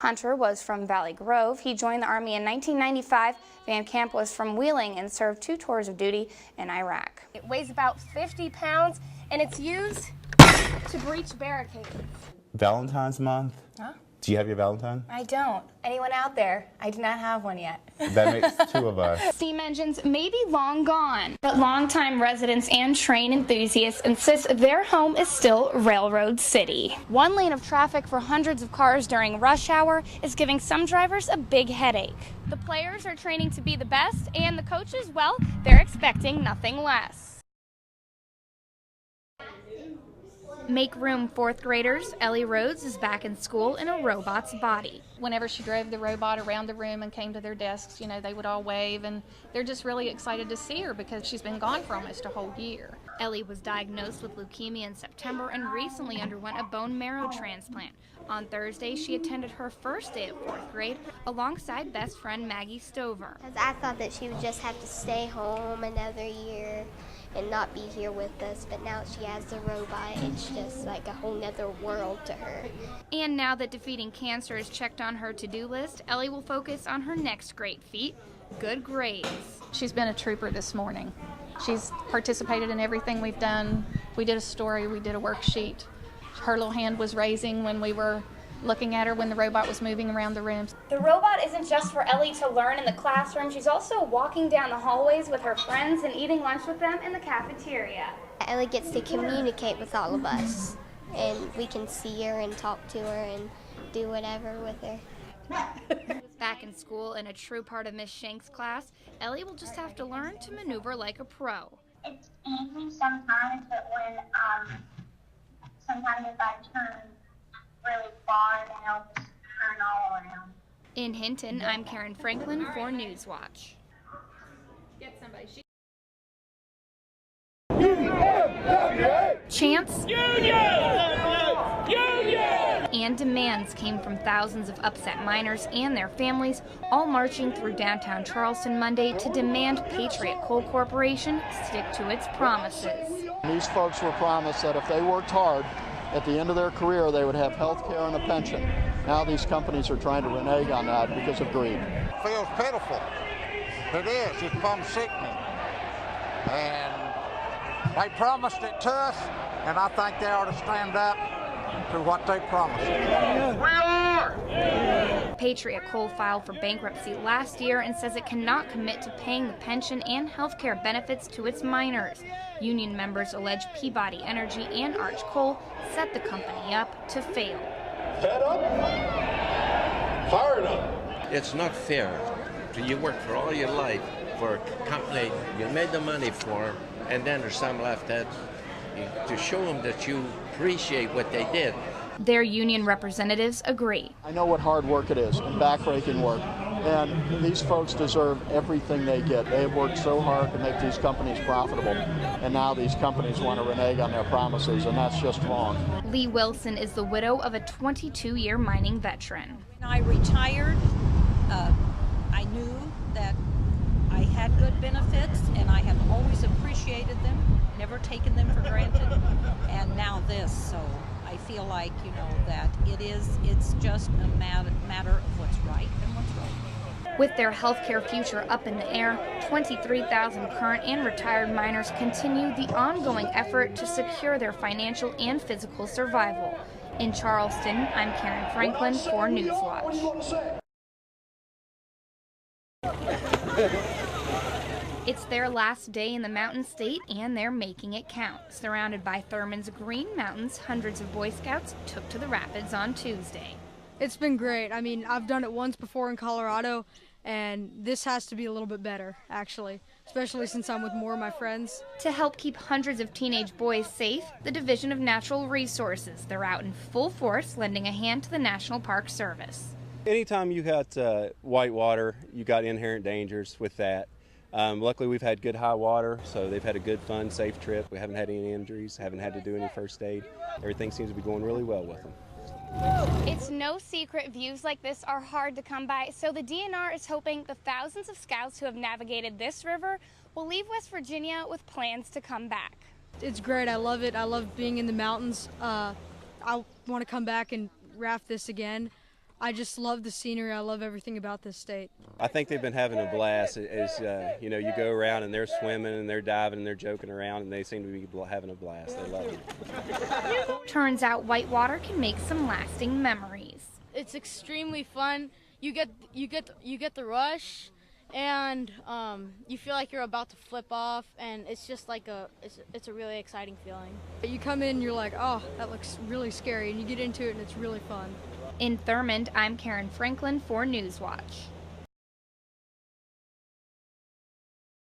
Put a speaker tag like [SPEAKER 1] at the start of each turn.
[SPEAKER 1] Hunter was from Valley Grove. He joined the Army in 1995. Van Camp was from Wheeling and served 2 tours of duty in Iraq. It weighs about 50 pounds and it's used to breach barricades.
[SPEAKER 2] Valentine's month?
[SPEAKER 1] Huh?
[SPEAKER 2] Do you have your Valentine?
[SPEAKER 1] I don't. Anyone out there? I do not have one yet.
[SPEAKER 2] That makes 2 of us.
[SPEAKER 1] Steam engines may be long gone, but longtime residents and train enthusiasts insist their home is still Railroad City. 1 lane of traffic for hundreds of cars during rush hour is giving some drivers a big headache. The players are training to be the best, and the coaches, well, they're expecting nothing less. Make room, 4th graders. Ellie Rhodes is back in school in a robot's body.
[SPEAKER 3] Whenever she drove the robot around the room and came to their desks, you know, they would all wave, and they're just really excited to see her because she's been gone for almost a whole year.
[SPEAKER 1] Ellie was diagnosed with leukemia in September and recently underwent a bone marrow transplant. On Thursday, she attended her first day of 4th grade alongside best friend Maggie Stover.
[SPEAKER 4] I thought that she would just have to stay home another year and not be here with us, but now she has the robot. It's just like a whole nother world to her.
[SPEAKER 1] And now that defeating cancer is checked on her to-do list, Ellie will focus on her next great feat, good grades.
[SPEAKER 3] She's been a trooper this morning. She's participated in everything we've done. We did a story, we did a worksheet. Her little hand was raising when we were looking at her when the robot was moving around the rooms.
[SPEAKER 1] The robot isn't just for Ellie to learn in the classroom. She's also walking down the hallways with her friends and eating lunch with them in the cafeteria.
[SPEAKER 4] Ellie gets to communicate with all of us, and we can see her and talk to her and do whatever with her.
[SPEAKER 1] Back in school in a true part of Miss Shank's class, Ellie will just have to learn to maneuver like a pro.
[SPEAKER 5] It's easy sometimes, but when sometimes if I turn really far, then I'll just turn all around.
[SPEAKER 1] In Hinton, I'm Karen Franklin for Newswatch.
[SPEAKER 3] Get somebody.
[SPEAKER 1] Chants and demands came from thousands of upset miners and their families, all marching through downtown Charleston Monday to demand Patriot Coal Corporation stick to its promises.
[SPEAKER 6] These folks were promised that if they worked hard, at the end of their career, they would have health care and a pension. Now these companies are trying to renege on that because of greed.
[SPEAKER 7] It feels pitiful. It is. It's plumb sickening. And they promised it to us, and I think they ought to stand up to what they promised. We are!
[SPEAKER 1] Patriot Coal filed for bankruptcy last year and says it cannot commit to paying the pension and health care benefits to its miners. Union members allege Peabody Energy and Arch Coal set the company up to fail.
[SPEAKER 8] Fed up? Fired up.
[SPEAKER 9] It's not fair. You work for all your life for a company you made the money for, and then there's some left that to show them that you appreciate what they did.
[SPEAKER 1] Their union representatives agree.
[SPEAKER 6] I know what hard work it is and backbreaking work, and these folks deserve everything they get. They have worked so hard to make these companies profitable, and now these companies want to renege on their promises, and that's just wrong.
[SPEAKER 1] Lee Wilson is the widow of a 22-year mining veteran.
[SPEAKER 10] When I retired, I knew that I had good benefits, and I have always appreciated them, never taken them for granted, and now this, so I feel like, you know, that it's just a matter of what's right and what's wrong.
[SPEAKER 1] With their healthcare future up in the air, 23,000 current and retired miners continue the ongoing effort to secure their financial and physical survival. In Charleston, I'm Karen Franklin for Newswatch. It's their last day in the Mountain State, and they're making it count. Surrounded by Thurman's Green Mountains, hundreds of Boy Scouts took to the rapids on Tuesday.
[SPEAKER 11] It's been great. I mean, I've done it once before in Colorado, and this has to be a little bit better, actually, especially since I'm with more of my friends.
[SPEAKER 1] To help keep hundreds of teenage boys safe, the Division of Natural Resources, they're out in full force, lending a hand to the National Park Service.
[SPEAKER 12] Anytime you got whitewater, you got inherent dangers with that. Luckily, we've had good high water, so they've had a good, fun, safe trip. We haven't had any injuries, haven't had to do any first aid. Everything seems to be going really well with them.
[SPEAKER 1] It's no secret views like this are hard to come by, so the DNR is hoping the thousands of scouts who have navigated this river will leave West Virginia with plans to come back.
[SPEAKER 11] It's great. I love it. I love being in the mountains. I want to come back and raft this again. I just love the scenery. I love everything about this state.
[SPEAKER 12] I think they've been having a blast. You know, you go around and they're swimming and they're diving and they're joking around and they seem to be having a blast. They love it.
[SPEAKER 1] Turns out whitewater can make some lasting memories.
[SPEAKER 13] It's extremely fun. You get the rush, and you feel like you're about to flip off, and it's just like it's a really exciting feeling.
[SPEAKER 11] You come in, you're like, oh, that looks really scary, and you get into it, and it's really fun.
[SPEAKER 1] In Thurmond, I'm Karen Franklin for Newswatch.